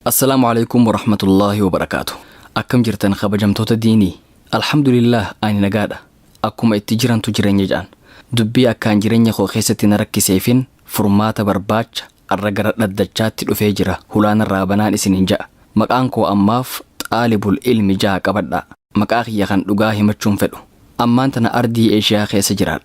السلام عليكم ورحمة الله وبركاته. أكم جرتن خبجمتوت ديني الحمد لله أني نجادة أكم اتجران تجرين يجان دبي أكان جرين يخو خيسة نركي سيفين فرمات برباج الرجرة للدجات الأفجرة هلان الرابنان سننجا مكانكو أماف طالب العلم جاء قبضا مكاخي يخان لغاهي مچون فلو أما أنتنا أردي إيشيا خيسة جراد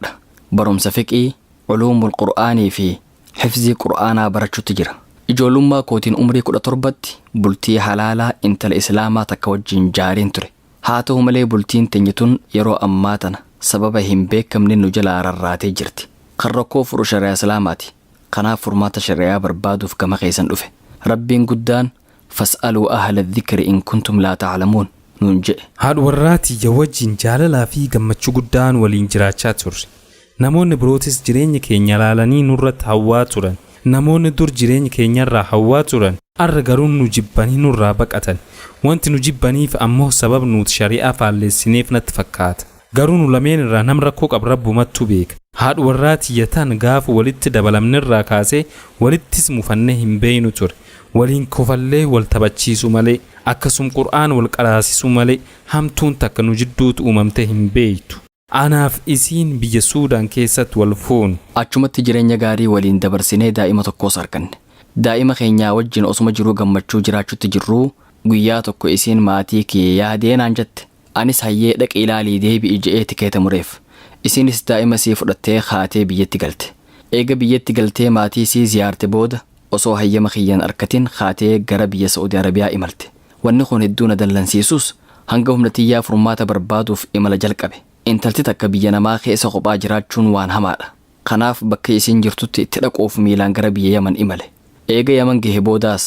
بروم سفكي علوم القرآن في حفظ قرآن برچو تجرة إجولما كوتين أمري كل تربتي بلتي حلالا انت الإسلام تكوجين جارين تري هاتو ملي بلتين تنجتون يرو أماتنا سببهم بيك من نجلا رراتي جرتي قرقو فرو شريع سلاماتي قنا فرمات شريع بربادو في كما خيسان أفه ربين قدان فاسألوا أهل الذكر إن كنتم لا تعلمون ننجئ هاد وراتي جوجين جاللا في قمتشو قدان والإنجراتشات ترسي نمون بروتس جرين كينيا لالاني نورت هوا تران namoonni dur jireenya keenyarraa hawwaa turan arra garuu nu jibbanii nurraa baqatan wanti nu jibbaniif ammoo sabab nuti shari'aa faalleessineef natti fakkaata garuu nu lameen irraa nam rakkoo qab rabbumattu beeka haadha warraa tiyyatan gaafa walitti dabalamnirraa kaasee walittis mufannee hin beeynu ture waliin kofallee wal taphachiisu malee akkasum qur'aan wal qaraasisu malee hamtuun takka nu jidduutu uumamte hin beeytu anaaf isiin biyya suudaan keessatti wal fuunu achumatti jireenya gaarii waliin dabarsinee daa'ima tokkos arganne daa'ima keenyaa wajjin osuma jiruu gammachuu jiraachutti jirruu guyyaa tokko isiin maatii kee yaadeenaan jette anis hayyee dhaqi ilaalii deebi'i je'ee tikeeta mureef isiinis daa'ima sii fudhattee haatee biyyatti galte eega biyyatti galtee maatii sii ziyaarte booda osoo hayyama kiyyan arkatin haatee gara biyya Saudi Arabiyaa imalte wanni kun hedduu na dallansiisus hanga humna tiyyaa furmaata barbaaduuf imala jalqabe intalti takka biyya namaa keessa kophaa jiraachuun waan hamaadha kanaaf bakka isiin jirtutti itti dhaquuf miilaan gara biyya Yaman imale eega Yaman gahe boodaas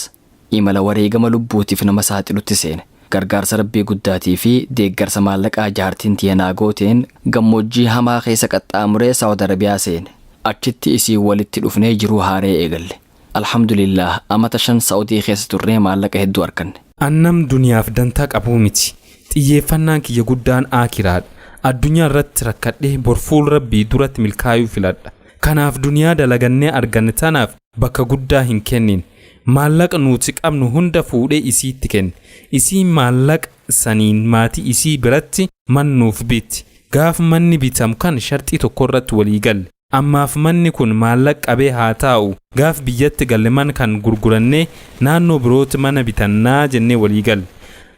imala wareegama lubbuutiif nama saaxilutti seene gargaarsa rabbii guddaatii fi deeggarsa maallaqaa jaartiin tiyanaa gooteen gammoojjii hamaa keessa qaxxaamuree Saudi Arabiyaa seene achitti isii walitti dhufnee jiruu haaree eegalle alhamdulillah amata 5 Saudii keessa turree maallaqa hedduu arganne annam duniyaaf dantaa qabuu miti xiyyeeffannaan kiyya guddaan aakiraadha addunyaa irratti rakkadhee borfuul rabbii duratti milkaayuu filadha kanaaf duniyaa dalagannee arganne tanaaf bakka guddaa hin kennin maallaqa nuti qabnu hunda fuudhee isiitti kenne isiin maallaqa saniin maatii isii biratti mannuuf bitti gaaf manni bitamu kan sharxii tokko irratti walii galle ammaaf manni kun maallaqa qabee haa taa'u gaaf biyyatti galle man kan gurgurannee naannoo birooti mana bitannaa jennee walii galle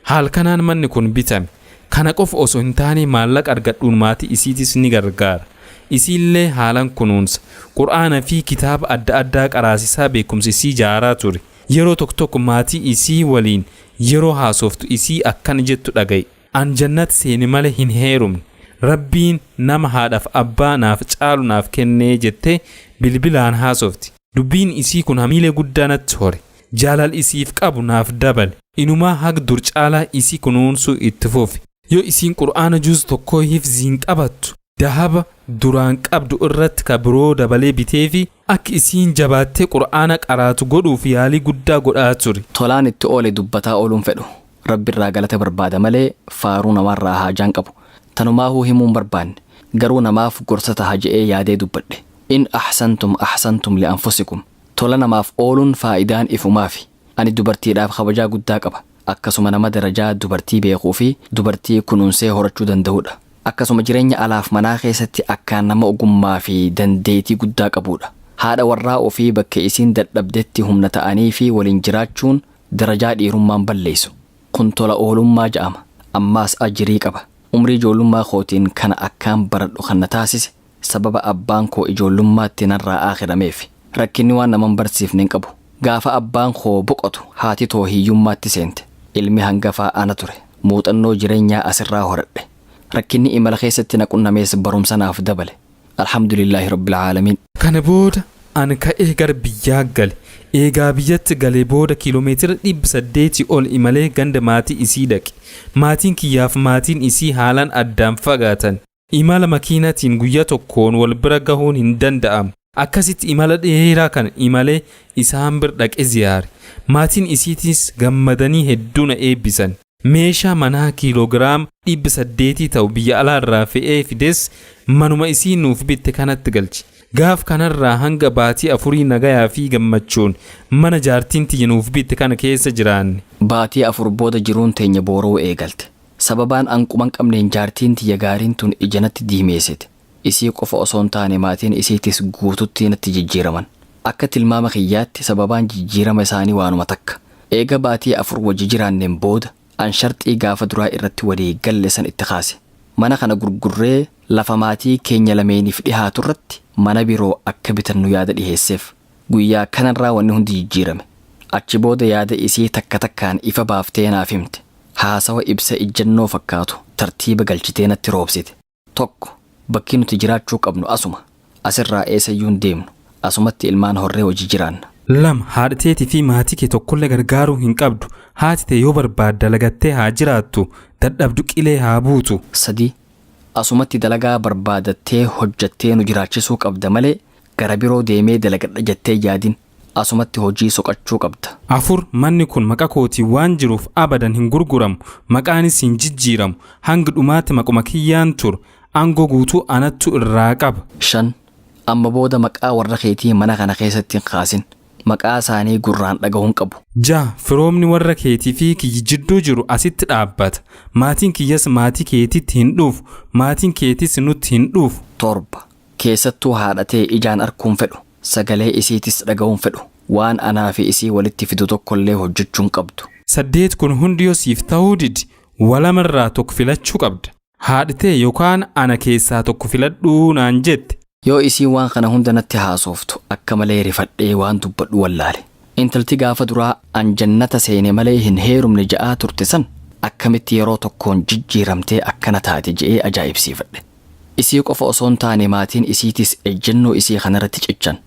haal kanaan manni kun bitame kana qof osoo hin taane maallaqa argadhuun maatii isiitis ni gargaara isiillee haalan kunuunsa qur'aana fi kitaaba adda addaa qaraasisaa beekumsi isii jaaraa ture yeroo tokko maatii isii waliin yeroo haasoftu isii akkan jettu dhagaye an jannat seeni malee hin heerumne rabbiin nama haadhaaf abbaa naaf caalu naaf kennee jettee bilbilaan haasofti dubbiin isii kun hamiilee guddaa natti hore jaalal isiif qabu naaf dabale inumaa hag dur caalaa isii kunuunsuu itti fufi yoo isiin qur'aana juuz tokko hifziin qabattu dahaba duraan qabdu irratti ka biroo dabalee biteefi akka isiin jabaattee qur'aana qaraatu godhuuf yaalii guddaa godhaa ture tolaan itti oole dubbataa ooluun fedhu rabbi irraa galata barbaada malee faaruu namarraa haajaan qabu tanumaahuu himuun barbaanne garuu namaaf gorsa taha je'ee yaadee dubbadhe in ahsantum li'anfusikum tola namaaf ooluun faayidaan ifumaafi ani dubartiidhaaf kabajaa guddaa qaba akkasuma nama darajaa dubartii beekuu fi dubartii kunuunsee horachuu danda'udha akkasuma jireenya alaaf manaa keessatti akkaan nama ogummaa fi dandeetii guddaa qabudha haadha warraa ofii bakka isiin dadhabdetti humna ta'anii fi waliin jiraachuun darajaa dhiirummaan balleessu kun tola oolummaa ja'ama ammaas ajirii qaba umrii ijoollummaa kootiin kana akkaan baradhu kan na taasise sababa abbaan koo ijoollummaatti narraa aakirameef rakkinni waan naman barsiifne hin qabu gaafa abbaan koo boqotu haati too hiyyummaatti seente ilmi hangafaa ana ture muuxannoo jireenyaa asirraa horadhe rakkinni imala keessatti na qunnamees barumsa naaf dabale alhamdulillaahi rabbil aalamiin kana booda an ka'ee gara biyyaa gale eegaa biyyatti galee booda kiiloomeetira 800 ol imalee ganda maatii isii dhaqe maatiin kiyyaaf maatiin isii haalaan addaan fagaatan imala makiinatiin guyyaa tokkoon wal bira gahuun hin danda'amu akkasitti imala dheeraa kan imalee isaan bir dhaqe ziyaare maatiin isiitis gammadanii hedduu na eebbisan meeshaa manaa kiiloogiraam 800 ta'u biyya alaarraa fe'ee fides manuma isii nuuf bitte kanatti galche gaaf kanarraa hanga baatii afurii nagayaa fi gammachuun mana jaartiin tiyya nuuf bitte kana keessa jiraanne. Baatii afur booda jiruun teenya booroo eegalte. Sababaan anquman qabneen jaartiin tiyya gaariin tun ija natti diimeessite. Isii qofa osoo hin taane maatiin isiitis guututti natti jijjiiraman. Akka tilmaama kiyyaatti sababaan jijjiirama isaanii waanuma takka. Eega baatii afur wajji jiraanneen booda an sharxii gaafa duraa irratti walii galle san itti kaase. Mana kana gurgurree lafa maatii keenya lameeniif dhihaatu irratti mana biroo akka bitannu yaada dhiheesseef. Guyyaa kanarraa wanni hundi jijjiirame. Achi booda yaada isii takka takkaan ifa baaftee naaf himte. Haasawa ibsa ijjannoo fakkaatu tartiiba galchitee natti roobsite. Tokko bakki nuti jiraachuu qabnu asuma. Asirraa eessayyuu hin deemnu. Asumatti ilmaan horree hojii jiraanna. 2 haadha teetii fi maatii kee tokkollee gargaaruu hin qabdu. Haati tee yoo barbaadde dalagattee haa jiraattu, dadhabdu qilee haa buutu. 3 asumatti dalagaa barbaadattee hojjattee nu jiraachisuu qabda malee gara biroo deemee dalagadha jettee yaadin. Asumatti hojii soqachuu qabda. 4 manni kun maqaa kootii waan jiruuf abadan hin gurguramu, maqaanis hin jijjiiramu, hanga dhumaatti maquma kiyyaan turu, aangoo guutuu anattu irraa qaba. 5 amma booda maqaa warra keetii mana kana keessatti hin kaasin. Maqaa isaanii gurraan dhagahuun qabu. 6 firoomni warra keetii fi kiyyi jidduu jiru asitti dhaabbata. Maatiin kiyyas maatii keetitti hin dhuufu, maatiin keetis nutti hin dhuufu. 7 keessattuu haadhatee ijaan arguun fedhu. Sagalee isiitis dhagahuun fedhu. Waan anaa fi isii walitti fidu tokkollee hojjechuun qabdu. 8 kun hundi yoo siif ta'uu didi walamarraa tokko filachuu qabda. Haadhatee yookaan ana keessaa tokko filadhuu naan jette. Yoo isii waan kana hunda natti haasoftu akka malee rifadhee waan dubbadhu wallaale. Intalti gaafa duraa an jannata seene malee hin heerumne ja'aa turte san akkamitti yeroo tokkoon jijjiiramtee akkana taate je'ee ajaa'ibsiifadhe. Isii qofa osoo hin taane maatiin isiitis ejjennoo isii kanarratti cichan.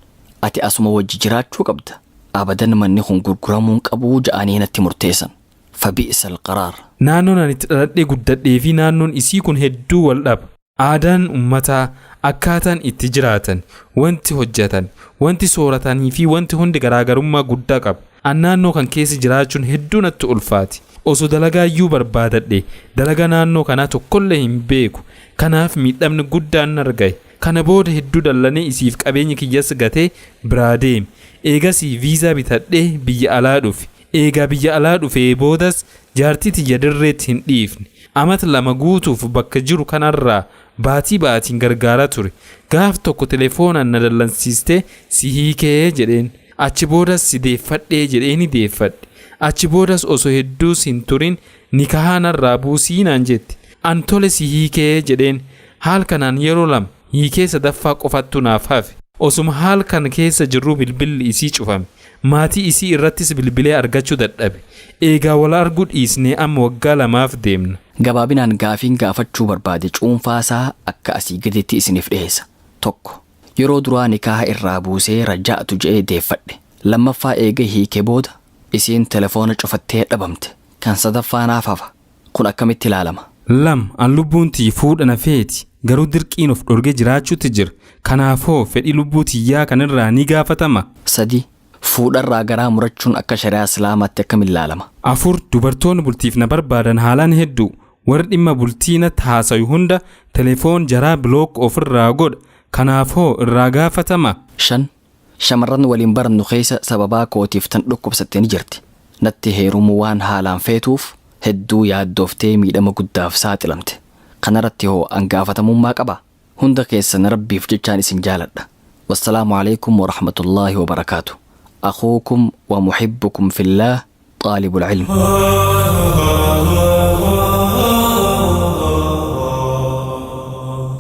Ati asuma wajji jiraachuu qabda. Abadan manni kun gurguramuu qabu ja'anii natti murteessan. Fabi'isal qaraar. Naannoon ani itti dhaladhee guddadhee fi naannoon isii kun hedduu wal dhaba. Aadaan ummataa, akkaataan itti jiraatan, wanti hojjetan, wanti sooratanii fi wanti hundi garaagarummaa guddaa qaba. An naannoo kan keessa jiraachuun hedduu natti ulfaati. Osoo dalagaayyuu barbaadadhe dalaga naannoo kanaa tokkollee hin beeku. Kanaaf miidhamni guddaan argaye. Kana booda hedduu dallanee isiif qabeenya kiyyas gatee biraa deeme. Eegasii viizaa bitadhee biyya alaa dhufe. Eegaa biyya alaa dhufee boodas jaartii tiyya dirreetti hin dhiifne. Amata 2 guutuuf bakka jiru kanarraa baatiin gargaaraa ture. Gaaf tokko telefoonaan na dallansiistee si hiikee jedheen. Achi boodas si deeffadhee jedheeni deeffadhe. Achi boodas osoo hedduus hin turin nikahaanarraa buusii naan jette. An tole si hiikee jedheen. Haal kanaan yeroo 2 hiikee sadaffaa qofattu naaf hafe. Osuma haal kan keessa jirru bilbilli isii cufame. Maatii isii irrattis bilbilee argachuu dadhabe. Eegaa wal arguu dhiisnee amma waggaa 2 deemna. Gabaabinaan gaafiin gaafachuu barbaade cuunfaasaa akka asii gaditti isiniif dhiheessa. 1 yeroo duraa nikaaha irraa buusee rajaa'atu je'ee deeffadhe. 2ffaa eega hiikee booda isiin telefoona cufattee dhabamte. Kan sadaffaa naaf hafa. Kun akkamitti ilaalama? 2 an lubbuun tiyyi fuudha na feeti. Garuu dirqiin of dhorgee jiraachuutti jira. Kanaafoo fedhii lubbuu tiyyaa kanirraa ni gaafatama. 3 fuudharraa garaa murachuun akka shari'aa islaamaatti akkam ilaalama? 4 dubartoonni bultiif na barbaadan haalaan hedduu. Warri dhimma bultii natti haasayu hunda telefoon jaraa bilook ofirraa godha. Kanaafoo irraa gaafatama. 5 shamarran waliin barannu keessa sababaa kootiif tan dhukkubsattee ni jirti. Natti heerumuu waan haalaan feetuuf hedduu yaaddooftee miidhama guddaaf saaxilamte. Kanarratti hoo an gaafatamummaa qaba? Hunda keessan rabbiif jechaan isin jaaladha. Wassalaamu alaikum wa rahmatullaahi wa barakaatu. أخوكم ومحبكم في الله طالب العلم.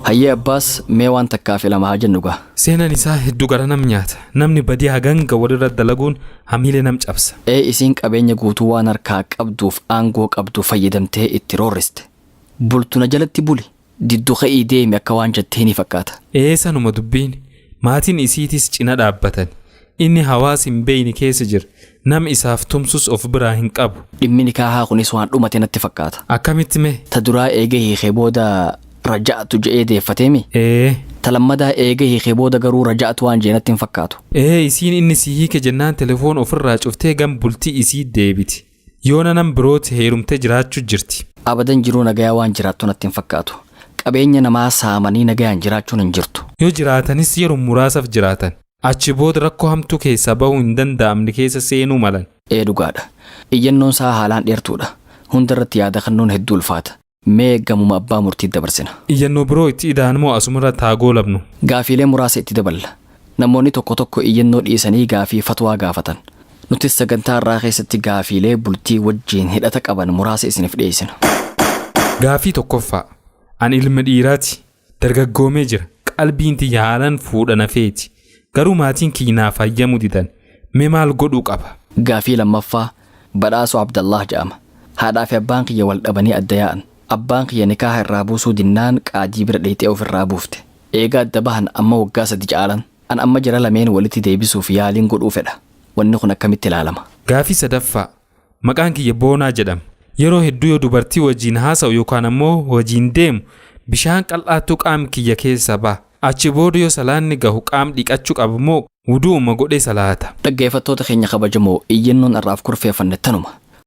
هيا أباس ميوان تكافي لما هاجنوغا سينا نساء هدو غرا نمنيات نمني بدي هاغنغا ورد دلغون هميلي نمج أبس إسينك أبين يقوتوا نركاك أبدوف آنغوك أبدو فيدمتي الترورست بلتو نجلت بولي ديدو خي ديم يكوان جتيني فكاتا سانو مدبين ماتين إسيتيس چنا دابتن inni hawaas hin beeyne keessa jira. Nam isaaf tumsus of biraa hin qabu. Dhimmi nikaahaa kunis waan dhumate natti fakkaata. Akkamitti mee? Ta duraa eega hiikee booda raja'atu je'ee deeffateemi? Ta lammadaa eega hiikee booda garuu raja'atu waan jee natti hin fakkaatu. Isiin inni si hiike jennaan telefoon ofirraa cuftee gam bultii isii deebiti. Yoona nam birooti heerumtee jiraachuu jirti. Abadan jiruu nagayaa waan jiraattu natti hin fakkaatu. qabeenya namaa saamanii nagayaan jiraachuun hin jirtu. Yoo jiraatanis yeroo muraasaaf jiraatan. Achi booda rakkoo hamtuu keessaa bahuu hin danda'amne keessa seenuu malan. Dhugaadha. Iyyannoon isaa haalaan dheertuudha. Hunda irratti yaada kennuun hedduu ulfaata. Mee eeggamuma abbaa murtii dabarsina. Iyyannoo biroo itti ida'anmoo asumarra taagoo labnu. Gaafiilee muraasa itti daballa. Namoonni tokko tokko iyyannoo dhiisanii gaafii fatwaa gaafatan. Nutis sagantaa irraa keessatti gaafiilee bultii wajjiin hidhata qaban muraasa isiniif dhiyeessina. Gaafii tokkoffaa. Ani ilma dhiiraati. Dargaggoomee jira. Qalbiin tiyya haalaan fuudha nafeeti. Garuu maatiin kiyyaaf hayyamuu didan. Mee maal godhuu qaba? Gaafii lammaffaa. Badhaasoo Abdallah jedhama. Haadhaa fi abbaan kiyya wal dhabanii adda yaa'an. Abbaan kiyya nikaaha irraa buusuu dinnaan qaadii bira dheexee ofirraa buufte. Eegaa adda bahan amma waggaa 3 caalan. An amma jara lameen walitti deebisuuf yaaliin godhuu fedha. Wanni kun akkamitti ilaalama? Gaafii sadaffaa. Maqaan kiyya Boonaa jedhama. Yeroo hedduu yoo dubartii wajjiin haasa'u yookaan ammoo wajjiin deemu bishaan qal'aatu qaam kiyya keessa ba'a. Achi booda yoo salaanni gahu qaam dhiqachuu qabu moo wuduuma godhee salaata. Dhaggeeffattoota keenya kabajamoo iyyannoon irraaf kurfeeffanne tanuma.